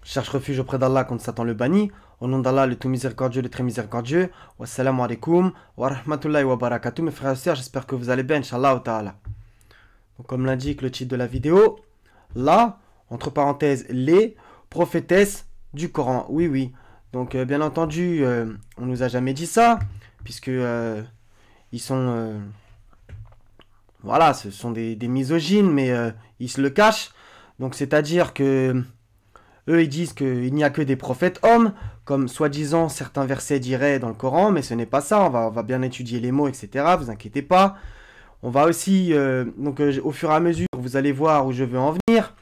Je cherche refuge auprès d'Allah contre Satan le banni. Au nom d'Allah, le tout miséricordieux, le très miséricordieux. Wassalamu alaikum wa rahmatullahi wa barakatuh. Mes frères et sœurs, j'espère que vous allez bien, Inch'Allah ta'ala. Donc, comme l'indique le titre de la vidéo, là, entre parenthèses, les prophétesses du Coran. Oui, oui. Donc, bien entendu, on nous a jamais dit ça, puisque ils sont... voilà, ce sont des misogynes, mais ils se le cachent. Donc, c'est-à-dire que... eux, ils disent qu'il n'y a que des prophètes hommes, comme soi-disant certains versets diraient dans le Coran, mais ce n'est pas ça. On va bien étudier les mots, etc. Vous inquiétez pas. On va aussi, au fur et à mesure, vous allez voir où je veux en venir.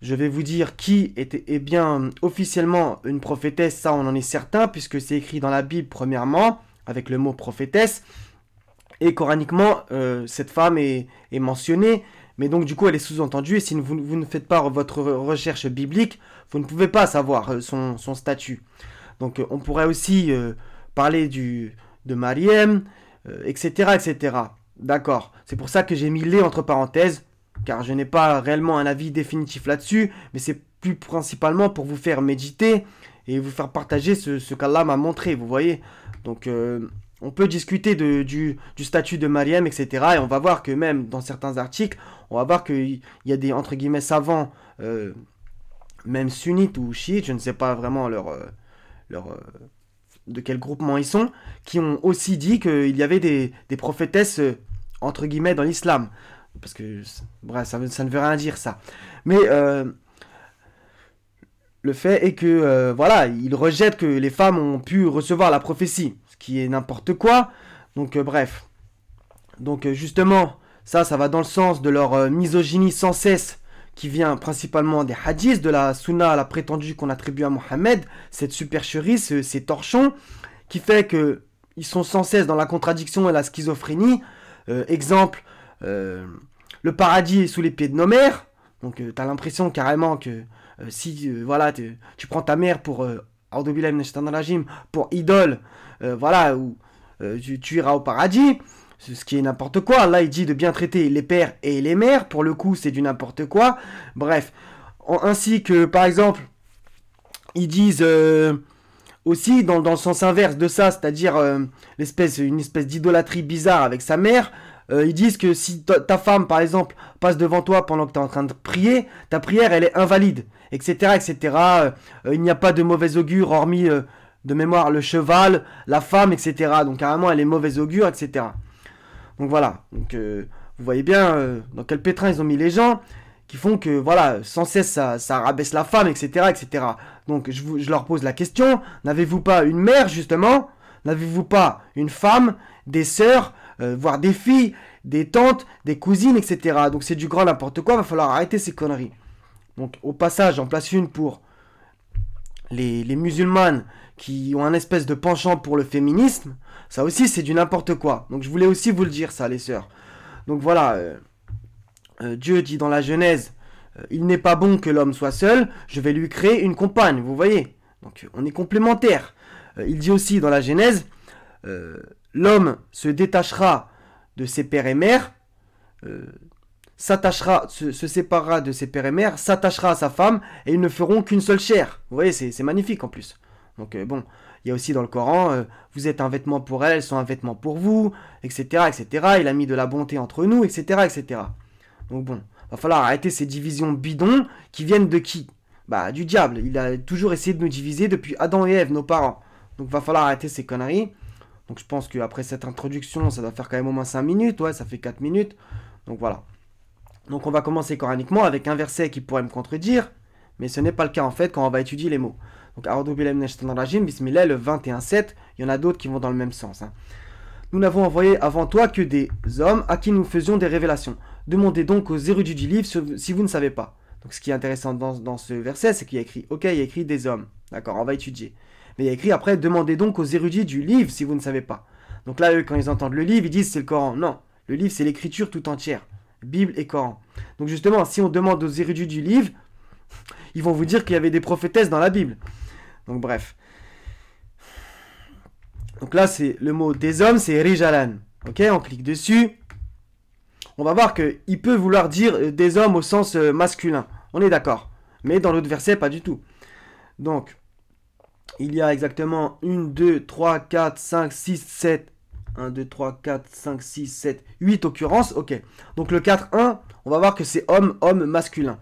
Je vais vous dire qui est bien officiellement une prophétesse. Ça, on en est certain, puisque c'est écrit dans la Bible, premièrement, avec le mot prophétesse. Et coraniquement, cette femme est mentionnée. Mais donc, du coup, elle est sous-entendue. Et si vous ne faites pas votre recherche biblique, vous ne pouvez pas savoir son statut. Donc, on pourrait aussi parler de Mariem, etc., etc. D'accord. C'est pour ça que j'ai mis les entre parenthèses, car je n'ai pas réellement un avis définitif là-dessus, mais c'est plus principalement pour vous faire méditer et vous faire partager ce qu'Allah m'a montré, vous voyez. Donc, on peut discuter du statut de Mariem, etc. Et on va voir que même dans certains articles, on va voir qu'il y a des, entre guillemets, savants, même sunnites ou chiites, je ne sais pas vraiment de quel groupement ils sont, qui ont aussi dit qu'il y avait des prophétesses, entre guillemets, dans l'islam. Parce que, bref, ça ne veut rien dire, ça. Mais le fait est que, voilà, ils rejettent que les femmes ont pu recevoir la prophétie, ce qui est n'importe quoi. Donc, bref. Donc, justement, ça va dans le sens de leur misogynie sans cesse, qui vient principalement des hadiths, de la sunna, la prétendue qu'on attribue à Mohammed, cette supercherie, ces torchons, qui fait que ils sont sans cesse dans la contradiction et la schizophrénie. Exemple, le paradis est sous les pieds de nos mères. Donc, tu as l'impression carrément que si voilà, tu prends ta mère pour pour idole, voilà, ou tu iras au paradis. Ce qui est n'importe quoi. Là, il dit de bien traiter les pères et les mères. Pour le coup, c'est du n'importe quoi. Bref. Ainsi que, par exemple, ils disent aussi, dans le sens inverse de ça, c'est-à-dire une espèce d'idolâtrie bizarre avec sa mère, ils disent que si ta femme, par exemple, passe devant toi pendant que tu es en train de prier, ta prière, elle est invalide, etc., etc. Il n'y a pas de mauvais augure, hormis, de mémoire, le cheval, la femme, etc. Donc, carrément, elle est mauvais augure, etc. Donc voilà, donc, vous voyez bien dans quel pétrin ils ont mis les gens, qui font que, voilà, sans cesse ça rabaisse la femme, etc., etc. Donc je leur pose la question, n'avez-vous pas une mère, justement? N'avez-vous pas une femme, des sœurs, voire des filles, des tantes, des cousines, etc. Donc c'est du grand n'importe quoi, va falloir arrêter ces conneries. Donc au passage, j'en place une pour les musulmanes qui ont un espèce de penchant pour le féminisme. Ça aussi, c'est du n'importe quoi. Donc, je voulais aussi vous le dire, ça, les sœurs. Donc, voilà. Dieu dit dans la Genèse, il n'est pas bon que l'homme soit seul, je vais lui créer une compagne, vous voyez. Donc, on est complémentaires. Il dit aussi dans la Genèse, l'homme se détachera de ses pères et mères, se séparera de ses pères et mères, s'attachera à sa femme, et ils ne feront qu'une seule chair. Vous voyez, c'est magnifique en plus. Donc, bon... Il y a aussi dans le Coran, vous êtes un vêtement pour elles, elles sont un vêtement pour vous, etc., etc. Il a mis de la bonté entre nous, etc., etc. Donc bon, va falloir arrêter ces divisions bidons qui viennent de qui? Bah, du diable. Il a toujours essayé de nous diviser depuis Adam et Ève, nos parents. Donc va falloir arrêter ces conneries. Donc je pense qu'après cette introduction, ça doit faire quand même au moins 5 minutes, ouais, ça fait 4 minutes. Donc voilà. Donc on va commencer coraniquement avec un verset qui pourrait me contredire, mais ce n'est pas le cas en fait quand on va étudier les mots. Donc, Bismillah, le 21-7, il y en a d'autres qui vont dans le même sens. Hein. Nous n'avons envoyé avant toi que des hommes à qui nous faisions des révélations. Demandez donc aux érudits du livre si vous ne savez pas. Donc, ce qui est intéressant dans ce verset, c'est qu'il y a écrit, ok, il y a écrit des hommes. D'accord, on va étudier. Mais il y a écrit après, demandez donc aux érudits du livre si vous ne savez pas. Donc là, eux, quand ils entendent le livre, ils disent c'est le Coran. Non, le livre, c'est l'écriture tout entière. Bible et Coran. Donc justement, si on demande aux érudits du livre, ils vont vous dire qu'il y avait des prophétesses dans la Bible. Donc bref. Donc là, c'est le mot des hommes, c'est rijalan. Ok, on clique dessus. On va voir qu'il peut vouloir dire des hommes au sens masculin. On est d'accord. Mais dans l'autre verset, pas du tout. Donc, il y a exactement 1, 2, 3, 4, 5, 6, 7. 1, 2, 3, 4, 5, 6, 7, 8 occurrences. Ok. Donc le 4-1, on va voir que c'est homme, homme, masculin.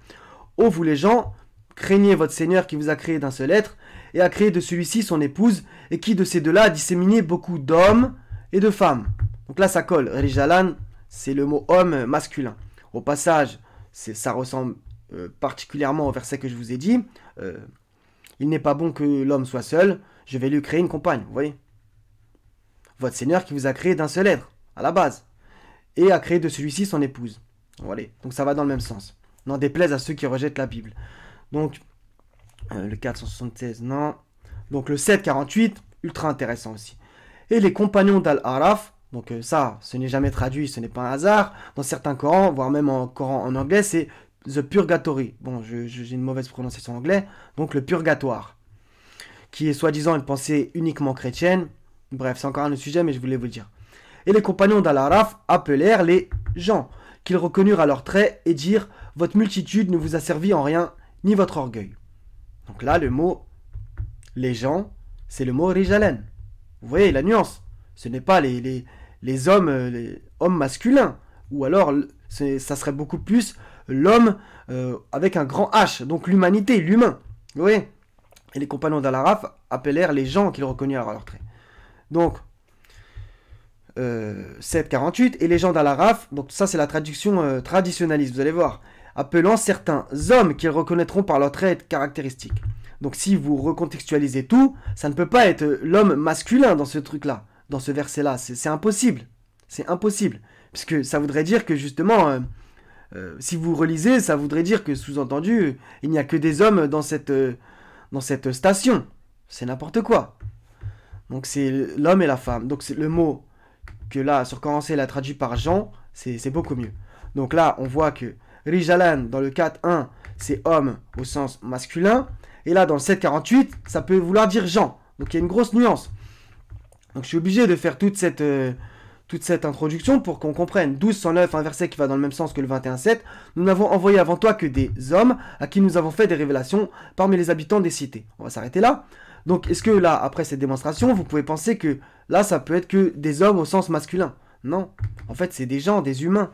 Ô vous les gens, craignez votre Seigneur qui vous a créé d'un seul être et a créé de celui-ci son épouse et qui de ces deux-là a disséminé beaucoup d'hommes et de femmes. Donc là ça colle. Rijalan, c'est le mot homme masculin. Au passage, ça ressemble particulièrement au verset que je vous ai dit. Il n'est pas bon que l'homme soit seul, je vais lui créer une compagne, vous voyez. Votre Seigneur qui vous a créé d'un seul être, à la base, et a créé de celui-ci son épouse. Voilà. Donc ça va dans le même sens. N'en déplaise à ceux qui rejettent la Bible. Donc, le 476, non. Donc le 748, ultra intéressant aussi. Et les compagnons d'Al-Araf, donc ça, ce n'est jamais traduit, ce n'est pas un hasard. Dans certains Corans, voire même en Coran en anglais, c'est The Purgatory. Bon, j'ai une mauvaise prononciation en anglais. Donc le purgatoire, qui est soi-disant une pensée uniquement chrétienne. Bref, c'est encore un autre sujet, mais je voulais vous le dire. Et les compagnons d'Al-Araf appelèrent les gens, qu'ils reconnurent à leurs traits, et dirent « Votre multitude ne vous a servi en rien, ni votre orgueil. » Donc là, le mot « les gens », c'est le mot « rijalen ». Vous voyez la nuance. Ce n'est pas les hommes masculins. Ou alors, ça serait beaucoup plus l'homme avec un grand H. Donc l'humanité, l'humain. Vous voyez. Et les compagnons d'Al-Araf appelèrent les gens qu'ils reconnurent à leurs traits. Donc, 748, et les gens d'Al-Araf, donc ça c'est la traduction traditionnaliste, vous allez voir, appelant certains hommes qu'ils reconnaîtront par leurs traits caractéristiques. Donc si vous recontextualisez tout, ça ne peut pas être l'homme masculin dans ce truc-là, dans ce verset-là, c'est impossible. C'est impossible, puisque ça voudrait dire que justement, si vous relisez, ça voudrait dire que sous-entendu, il n'y a que des hommes dans cette station. C'est n'importe quoi. Donc c'est l'homme et la femme. Donc c'est le mot que là, sur Coran, il a traduit par Jean, c'est beaucoup mieux. Donc là, on voit que Rijalan, dans le 4.1, c'est homme au sens masculin. Et là, dans le 7.48, ça peut vouloir dire Jean. Donc il y a une grosse nuance. Donc je suis obligé de faire toute cette introduction pour qu'on comprenne. 12.109, un verset qui va dans le même sens que le 21.7. Nous n'avons envoyé avant toi que des hommes à qui nous avons fait des révélations parmi les habitants des cités. On va s'arrêter là. Donc, est-ce que là, après cette démonstration, vous pouvez penser que là, ça peut être que des hommes au sens masculin? Non. En fait, c'est des gens, des humains.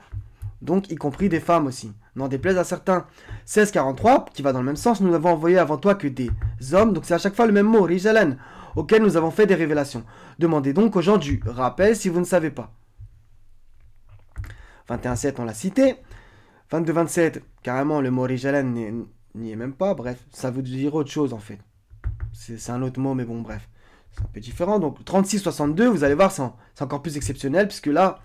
Donc, y compris des femmes aussi. N'en déplaise à certains. 1643, qui va dans le même sens, nous n'avons envoyé avant toi que des hommes. Donc, c'est à chaque fois le même mot, Rijalan, auquel nous avons fait des révélations. Demandez donc aux gens du rappel si vous ne savez pas. 21.7, on l'a cité. 22.27, carrément, le mot Rijalan n'y est même pas. Bref, ça veut dire autre chose en fait. C'est un autre mot, mais bon, bref. C'est un peu différent. Donc, 36-62, vous allez voir, c'est encore plus exceptionnel, puisque là...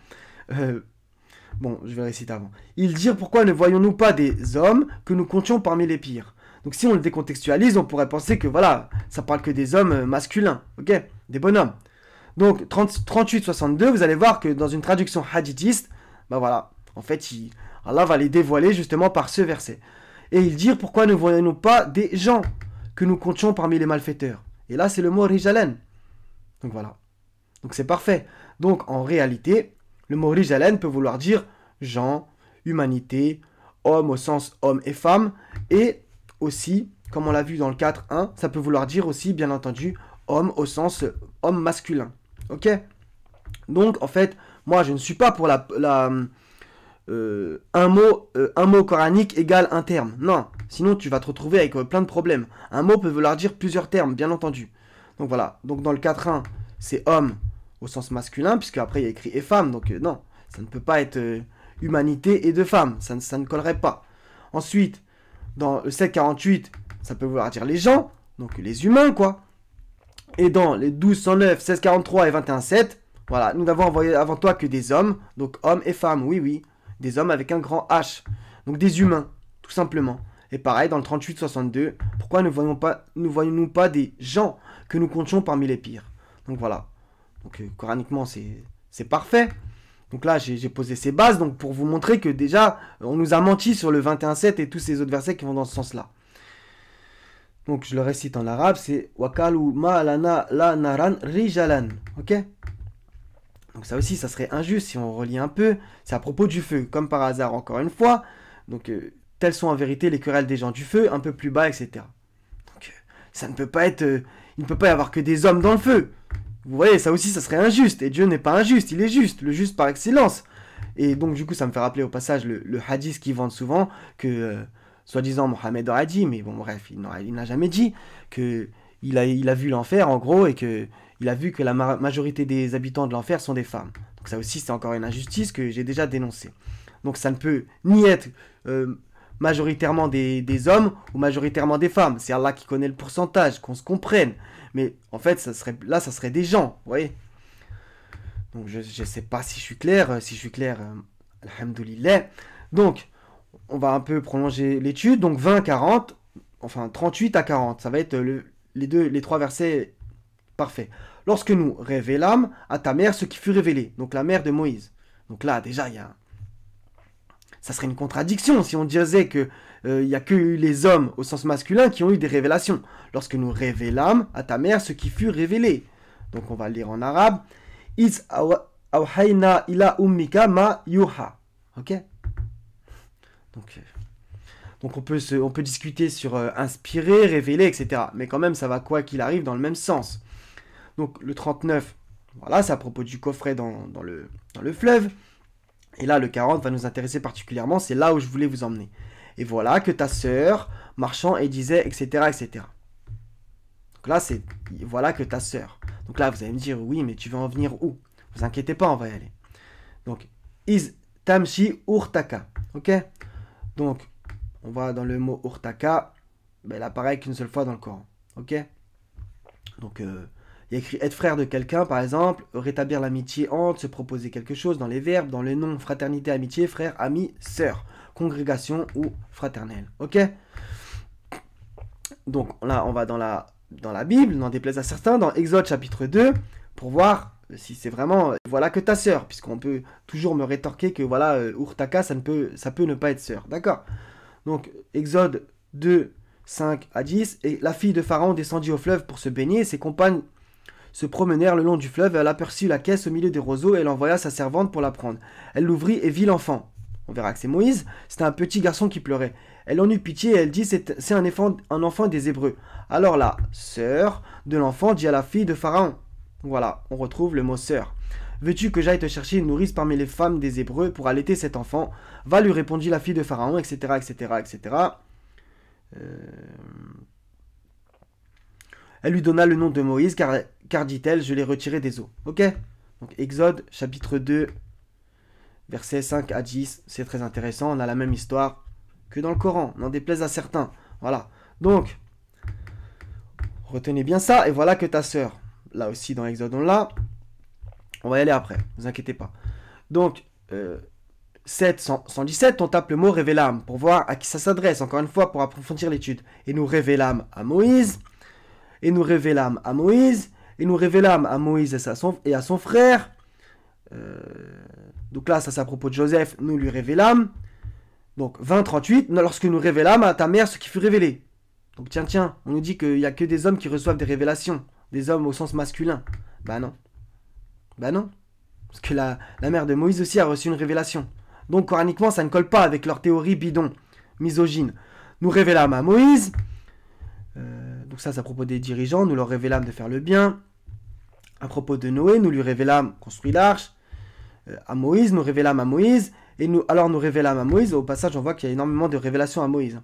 bon, je vais réciter avant. Ils dirent, pourquoi ne voyons-nous pas des hommes que nous comptions parmi les pires? Donc, si on le décontextualise, on pourrait penser que, voilà, ça parle que des hommes masculins, ok? Des bonhommes. Donc, 38-62, vous allez voir que dans une traduction hadithiste, bah voilà, en fait, Allah va les dévoiler justement par ce verset. Et ils dirent, pourquoi ne voyons-nous pas des gens que nous comptions parmi les malfaiteurs? Et là, c'est le mot Rijalan. Donc voilà. Donc c'est parfait. Donc en réalité, le mot Rijalan peut vouloir dire gens, humanité, homme au sens homme et femme. Et aussi, comme on l'a vu dans le 4.1, ça peut vouloir dire aussi, bien entendu, homme au sens homme masculin. Ok? Donc en fait, moi je ne suis pas pour un mot coranique égale un terme. Non, sinon tu vas te retrouver avec plein de problèmes. Un mot peut vouloir dire plusieurs termes, bien entendu. Donc voilà, donc dans le 4.1, c'est homme au sens masculin, puisque après il y a écrit et femme, donc non, ça ne peut pas être humanité et deux femmes, ça ne collerait pas. Ensuite, dans le 7.48, ça peut vouloir dire les gens, donc les humains quoi. Et dans les 12.109, 16.43 et 21.7, voilà, nous n'avons envoyé avant toi que des hommes, donc hommes et femmes, oui, oui. Des hommes avec un grand H. Donc des humains, tout simplement. Et pareil, dans le 38-62, pourquoi ne voyons-nous pas des gens que nous comptions parmi les pires? Donc voilà. Donc coraniquement, c'est parfait. Donc là, j'ai posé ces bases donc pour vous montrer que déjà, on nous a menti sur le 21-7 et tous ces autres versets qui vont dans ce sens-là. Donc je le récite en arabe, c'est « Wakalu ma'alana la naran rijalan ». Ok? Donc ça aussi, ça serait injuste si on relie un peu. C'est à propos du feu, comme par hasard, encore une fois. Donc, telles sont en vérité les querelles des gens du feu, un peu plus bas, etc. Donc, Ça ne peut pas être... il ne peut pas y avoir que des hommes dans le feu. Vous voyez, ça aussi, ça serait injuste. Et Dieu n'est pas injuste, il est juste, le juste par excellence. Et donc, du coup, ça me fait rappeler au passage le hadith qu'ils vendent souvent, que, soi-disant, Mohammed a dit, mais bon, bref, il n'a jamais dit, que il a vu l'enfer, en gros, et que il a vu que la majorité des habitants de l'enfer sont des femmes. Donc ça aussi, c'est encore une injustice que j'ai déjà dénoncée. Donc ça ne peut ni être majoritairement des hommes ou majoritairement des femmes. C'est Allah qui connaît le pourcentage, qu'on se comprenne. Mais en fait, ça serait des gens, vous voyez. Donc je ne sais pas si je suis clair. Alhamdoulilah. Donc, on va un peu prolonger l'étude. Donc 20, 40, enfin 38 à 40. Ça va être les trois versets parfaits. Lorsque nous révélâmes à ta mère ce qui fut révélé. Donc la mère de Moïse. Donc là, déjà, ça serait une contradiction si on disait que il n'y a que les hommes au sens masculin qui ont eu des révélations. Lorsque nous révélâmes à ta mère ce qui fut révélé. Donc on va le lire en arabe. Is awhayna ila ummika ma yuha. Ok. Donc on peut discuter sur inspirer, révéler, etc. Mais quand même, ça va quoi qu'il arrive dans le même sens. Donc le 39, voilà, c'est à propos du coffret dans le fleuve. Et là, le 40 va nous intéresser particulièrement, c'est là où je voulais vous emmener. Et voilà que ta sœur marchant et disait, etc., etc. Donc là, c'est voilà que ta sœur. Donc là, vous allez me dire, oui, mais tu veux en venir où? Vous inquiétez pas, on va y aller. Donc, is tamshi urtaka. Ok? Donc, on va dans le mot urtaka. Ben, il apparaît qu'une seule fois dans le Coran. Ok? Donc, il y a écrit être frère de quelqu'un, par exemple, rétablir l'amitié entre, se proposer quelque chose dans les verbes, dans le nom, fraternité, amitié, frère, ami, sœur, congrégation ou fraternelle. Ok? Donc là, on va dans la Bible, n'en déplaise à certains, dans Exode chapitre 2, pour voir si c'est vraiment voilà que ta sœur, puisqu'on peut toujours me rétorquer que voilà, Urtaka, ça peut ne pas être sœur. D'accord? Donc, Exode 2, 5 à 10, et la fille de Pharaon descendit au fleuve pour se baigner, et ses compagnes se promenèrent le long du fleuve, et elle aperçut la caisse au milieu des roseaux, et elle envoya sa servante pour la prendre. Elle l'ouvrit et vit l'enfant. On verra que c'est Moïse, c'était un petit garçon qui pleurait. Elle en eut pitié et elle dit, c'est un enfant des Hébreux. Alors la sœur de l'enfant dit à la fille de Pharaon, voilà, on retrouve le mot sœur. Veux-tu que j'aille te chercher une nourrice parmi les femmes des Hébreux pour allaiter cet enfant? Va, lui répondit la fille de Pharaon, etc., etc., etc. Elle lui donna le nom de Moïse, car dit-elle, je l'ai retiré des eaux. Ok? Donc Exode, chapitre 2, versets 5 à 10, c'est très intéressant, on a la même histoire que dans le Coran, n'en déplaise à certains. Voilà. Donc, retenez bien ça, et voilà que ta sœur, là aussi dans Exode, on va y aller après, ne vous inquiétez pas. Donc, 117, on tape le mot révélâme pour voir à qui ça s'adresse, encore une fois, pour approfondir l'étude. Et nous révélâmes à Moïse, et nous révélâmes à Moïse, et nous révélâmes à Moïse et à son frère. Donc là, ça c'est à propos de Joseph, nous lui révélâmes. Donc 20-38, lorsque nous révélâmes à ta mère ce qui fut révélé. Donc tiens, on nous dit qu'il n'y a que des hommes qui reçoivent des révélations, des hommes au sens masculin. Bah non. Parce que la mère de Moïse aussi a reçu une révélation. Donc coraniquement, ça ne colle pas avec leur théorie bidon, misogyne. Nous révélâmes à Moïse, donc ça c'est à propos des dirigeants, nous leur révélâmes de faire le bien. À propos de Noé, nous lui révélâmes construire l'arche. À Moïse, nous révélâmes à Moïse. Et nous révélâmes à Moïse. Au passage, on voit qu'il y a énormément de révélations à Moïse.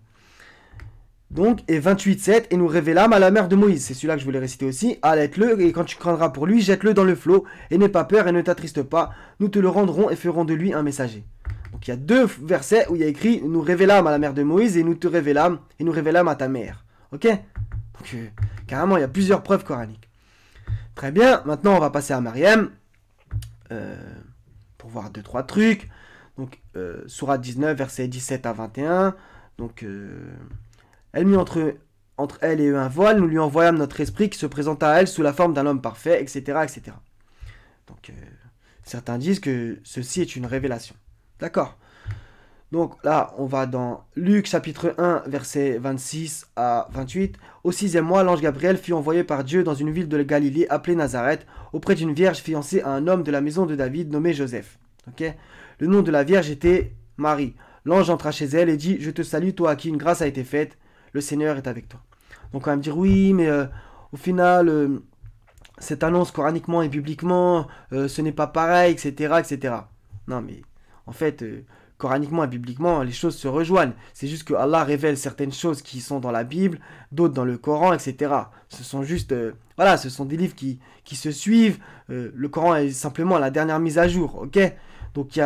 Donc, et 28-7, et nous révélâmes à la mère de Moïse. C'est celui-là que je voulais réciter aussi. Allaite-le, et quand tu craindras pour lui, jette-le dans le flot. Et n'aie pas peur et ne t'attriste pas. Nous te le rendrons et ferons de lui un messager. Donc, il y a deux versets où il y a écrit nous révélâmes à la mère de Moïse et nous te révélâmes, et nous révélâmes à ta mère. Ok? Donc, carrément, il y a plusieurs preuves coraniques. Très bien, maintenant on va passer à Mariam pour voir 2-3 trucs. Donc, sourate 19, versets 17 à 21. Donc, elle mit entre elle et eux un voile, nous lui envoyâmes notre esprit qui se présenta à elle sous la forme d'un homme parfait, etc. etc. Donc, certains disent que ceci est une révélation. D'accord? Donc là, on va dans Luc chapitre 1, versets 26 à 28. Au 6e mois, l'ange Gabriel fut envoyé par Dieu dans une ville de Galilée appelée Nazareth, auprès d'une vierge fiancée à un homme de la maison de David nommé Joseph. Okay? Le nom de la vierge était Marie. L'ange entra chez elle et dit « Je te salue, toi à qui une grâce a été faite, le Seigneur est avec toi. » Donc on va me dire oui, mais au final, cette annonce coraniquement et bibliquement, ce n'est pas pareil, etc., etc. Non, mais en fait, coraniquement et bibliquement, les choses se rejoignent. C'est juste que Allah révèle certaines choses qui sont dans la Bible, d'autres dans le Coran, etc. Ce sont juste, voilà, ce sont des livres qui se suivent. Le Coran est simplement la dernière mise à jour, ok? Donc il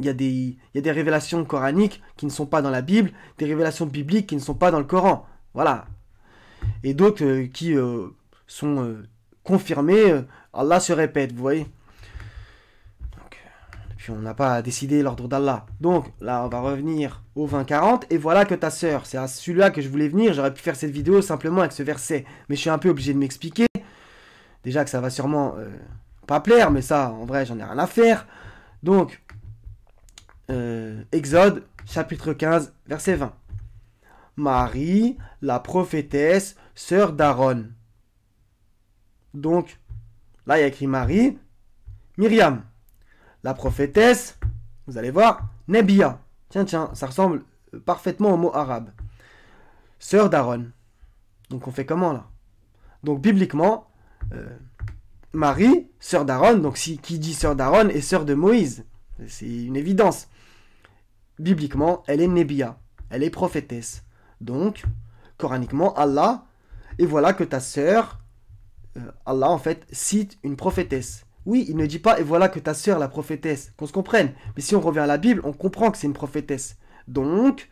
y a des révélations coraniques qui ne sont pas dans la Bible, des révélations bibliques qui ne sont pas dans le Coran. Voilà. Et d'autres qui sont confirmées. Allah se répète, vous voyez. Donc, puis on n'a pas décidé l'ordre d'Allah. Donc là, on va revenir au 20-40. Et voilà que ta sœur, c'est à celui-là que je voulais venir. J'aurais pu faire cette vidéo simplement avec ce verset. Mais je suis un peu obligé de m'expliquer. Déjà que ça va sûrement pas plaire, mais ça, en vrai, j'en ai rien à faire. Donc, Exode, chapitre 15, verset 20. Marie, la prophétesse, sœur d'Aaron. Donc, là, il y a écrit Marie, Myriam. La prophétesse, vous allez voir, Nebia. Tiens, ça ressemble parfaitement au mot arabe. Sœur d'Aaron. Donc, on fait comment, là? Donc, bibliquement, Marie, sœur d'Aaron, donc qui dit sœur d'Aaron est sœur de Moïse. C'est une évidence. Bibliquement, elle est Nebia. Elle est prophétesse. Donc, coraniquement, Allah, et voilà que ta sœur, Allah en fait cite une prophétesse. Oui, il ne dit pas et voilà que ta sœur la prophétesse, qu'on se comprenne. Mais si on revient à la Bible, on comprend que c'est une prophétesse. Donc,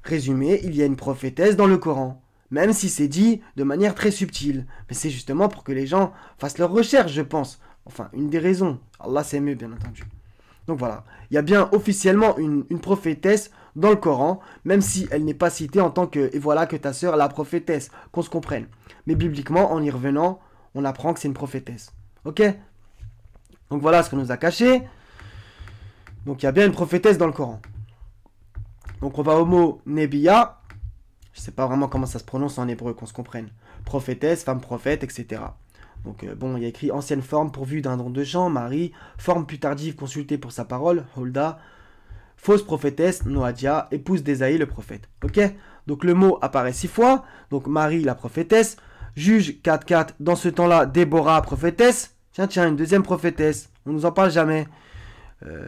résumé, il y a une prophétesse dans le Coran. Même si c'est dit de manière très subtile. Mais c'est justement pour que les gens fassent leurs recherches, je pense. Enfin, une des raisons. Allah c'est mieux, bien entendu. Donc voilà, il y a bien officiellement une prophétesse dans le Coran, même si elle n'est pas citée en tant que « et voilà que ta sœur la prophétesse », qu'on se comprenne. Mais bibliquement, en y revenant, on apprend que c'est une prophétesse. Ok? Donc voilà ce qu'on nous a caché. Donc il y a bien une prophétesse dans le Coran. Donc on va au mot « Nebiya ». Je ne sais pas vraiment comment ça se prononce en hébreu, qu'on se comprenne. Prophétesse, femme prophète, etc. Donc bon, il y a écrit ancienne forme pourvue d'un don de chant, Marie, forme plus tardive consultée pour sa parole, Hulda, fausse prophétesse, Noadia, épouse d'Ésaïe le prophète. Ok? Donc le mot apparaît 6 fois, donc Marie la prophétesse, juge 4-4, dans ce temps-là, Déborah prophétesse, tiens, une deuxième prophétesse, on nous en parle jamais,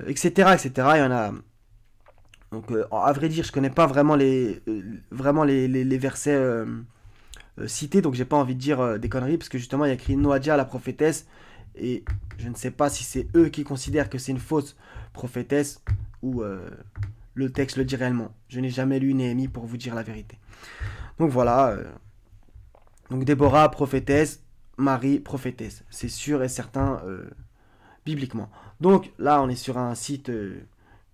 etc., etc., il y en a... Donc à vrai dire, je connais pas vraiment les versets... cité, donc j'ai pas envie de dire des conneries, parce que justement il y a écrit Noadia la prophétesse, et je ne sais pas si c'est eux qui considèrent que c'est une fausse prophétesse, ou le texte le dit réellement. Je n'ai jamais lu Néhémie pour vous dire la vérité. Donc voilà, donc Déborah prophétesse, Marie prophétesse, c'est sûr et certain bibliquement. Donc là on est sur un site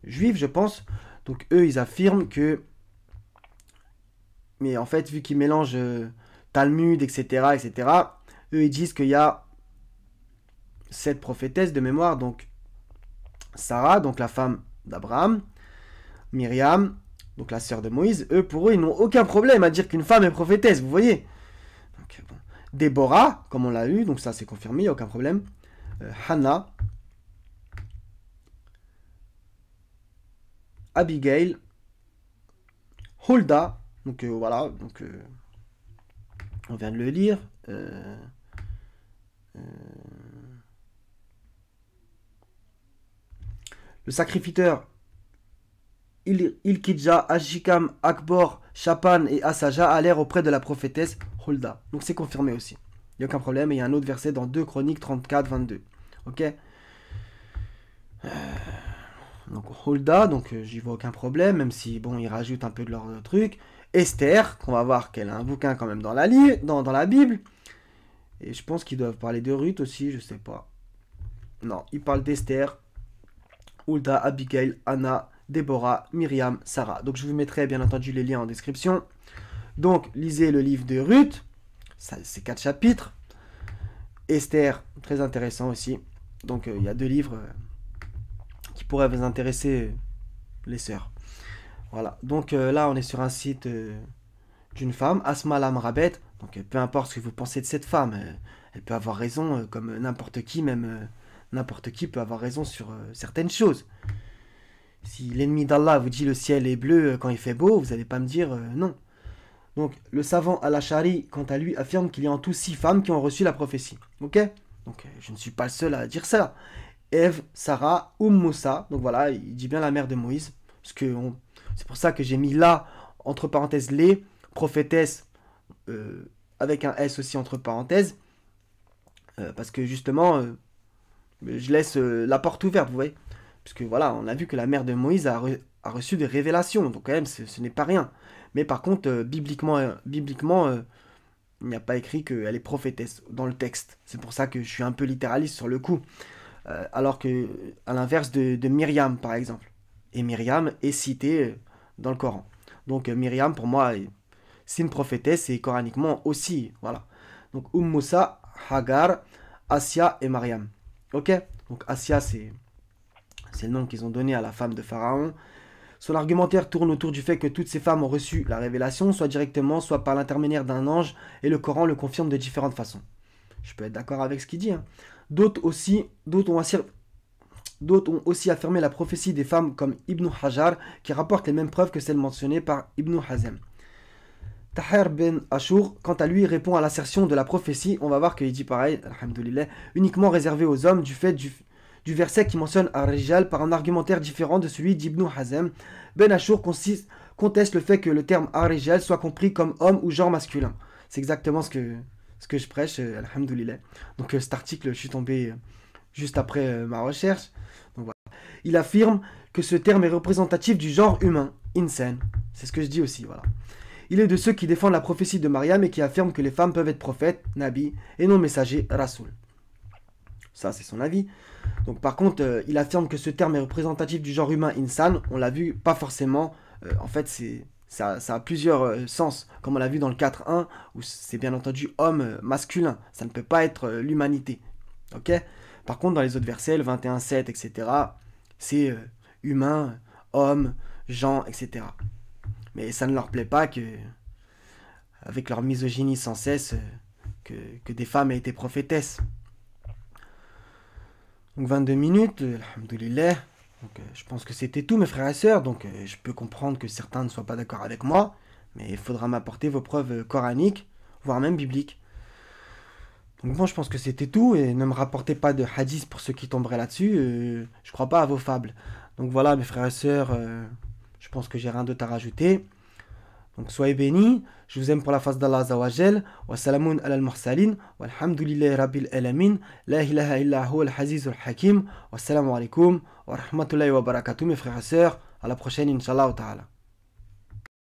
juif je pense, donc eux ils affirment que, mais en fait vu qu'ils mélangent Talmud, etc., etc., eux ils disent qu'il y a 7 prophétesses de mémoire, donc Sarah, donc la femme d'Abraham, Myriam, donc la sœur de Moïse, pour eux ils n'ont aucun problème à dire qu'une femme est prophétesse, vous voyez. Donc, bon. Déborah, comme on l'a eu, donc ça c'est confirmé, il n'y a aucun problème. Hannah, Abigail, Hulda, donc voilà, donc on vient de le lire. Le sacrificateur Ilkidja, Ashikam, Akbor, Shapan et Asaja allèrent auprès de la prophétesse Hulda. Donc c'est confirmé aussi. Il n'y a aucun problème. Et il y a un autre verset dans 2 Chroniques 34, 22. Ok. Donc Hulda, donc j'y vois aucun problème, même si bon, ils rajoutent un peu de leur truc. Esther, qu'on va voir qu'elle a un bouquin quand même dans la Bible. Et je pense qu'ils doivent parler de Ruth aussi, je sais pas. Non, ils parlent d'Esther, Hulda, Abigail, Anna, Déborah, Myriam, Sarah. Donc je vous mettrai bien entendu les liens en description. Donc lisez le livre de Ruth, c'est 4 chapitres. Esther, très intéressant aussi. Donc il y a 2 livres qui pourraient vous intéresser, les sœurs. Voilà, donc là on est sur un site d'une femme, Asma Lamrabet. Donc peu importe ce que vous pensez de cette femme, elle peut avoir raison comme n'importe qui, même n'importe qui peut avoir raison sur certaines choses. Si l'ennemi d'Allah vous dit le ciel est bleu quand il fait beau, vous n'allez pas me dire non. Donc, le savant Al-Ash'ari, quant à lui, affirme qu'il y a en tout 6 femmes qui ont reçu la prophétie. Ok? Donc, je ne suis pas le seul à dire ça. Ève, Sarah, Moussa. Donc voilà, il dit bien la mère de Moïse. C'est pour ça que j'ai mis là, entre parenthèses, les prophétesses, avec un S aussi entre parenthèses. Parce que justement, je laisse la porte ouverte, vous voyez. Parce que voilà, on a vu que la mère de Moïse a reçu des révélations. Donc quand même, ce n'est pas rien. Mais par contre, bibliquement, il n'y a pas écrit qu'elle est prophétesse dans le texte. C'est pour ça que je suis un peu littéraliste sur le coup. Alors que, à l'inverse de Myriam, par exemple. Et Myriam est citée dans le Coran. Donc Myriam, pour moi, c'est une prophétesse et coraniquement aussi. Voilà. Donc Moussa, Hagar, Assia et Mariam. Ok? Donc Assia, c'est le nom qu'ils ont donné à la femme de Pharaon. Son argumentaire tourne autour du fait que toutes ces femmes ont reçu la révélation, soit directement, soit par l'intermédiaire d'un ange, et le Coran le confirme de différentes façons. Je peux être d'accord avec ce qu'il dit. Hein. D'autres ont aussi affirmé la prophétie des femmes comme Ibn Hajar, qui rapporte les mêmes preuves que celles mentionnées par Ibn Hazm. Tahir ben Ashur, quant à lui, répond à l'assertion de la prophétie. On va voir qu'il dit pareil, alhamdoulilah, uniquement réservé aux hommes du fait du verset qui mentionne Ar-Rijal par un argumentaire différent de celui d'Ibn Hazm. Ben Ashur conteste le fait que le terme Ar-Rijal soit compris comme homme ou genre masculin. C'est exactement ce que je prêche, alhamdoulilah. Donc cet article, je suis tombé juste après ma recherche. Donc, voilà. Il affirme que ce terme est représentatif du genre humain, insan. C'est ce que je dis aussi, voilà. Il est de ceux qui défendent la prophétie de Mariam et qui affirment que les femmes peuvent être prophètes, nabi, et non messagers, rasoul. Ça, c'est son avis. Donc par contre, il affirme que ce terme est représentatif du genre humain, insan. On l'a vu, pas forcément. En fait, ça a plusieurs sens. Comme on l'a vu dans le 4.1, où c'est bien entendu homme masculin. Ça ne peut pas être l'humanité. Ok? Par contre, dans les autres versets, le 21.7, etc., c'est humain, homme, gens, etc. Mais ça ne leur plaît pas que, avec leur misogynie sans cesse, que des femmes aient été prophétesses. Donc 22 minutes, alhamdoulilah. Donc je pense que c'était tout mes frères et sœurs. Donc je peux comprendre que certains ne soient pas d'accord avec moi. Mais il faudra m'apporter vos preuves coraniques, voire même bibliques. Donc bon, je pense que c'était tout. Et ne me rapportez pas de hadith pour ceux qui tomberaient là-dessus. Je crois pas à vos fables. Donc voilà mes frères et sœurs, je pense que j'ai rien d'autre à rajouter. Donc soyez bénis, je vous aime pour la face d'Allah Azzawajal, wa salamun ala al-mursalin, wa alhamdulillahi rabbil alamin, la ilaha illa huwa al-azizul hakim, wa salamu alaikum, wa rahmatullahi wa barakatuh mes frères et sœurs, à la prochaine, Inch'Allah ta'ala.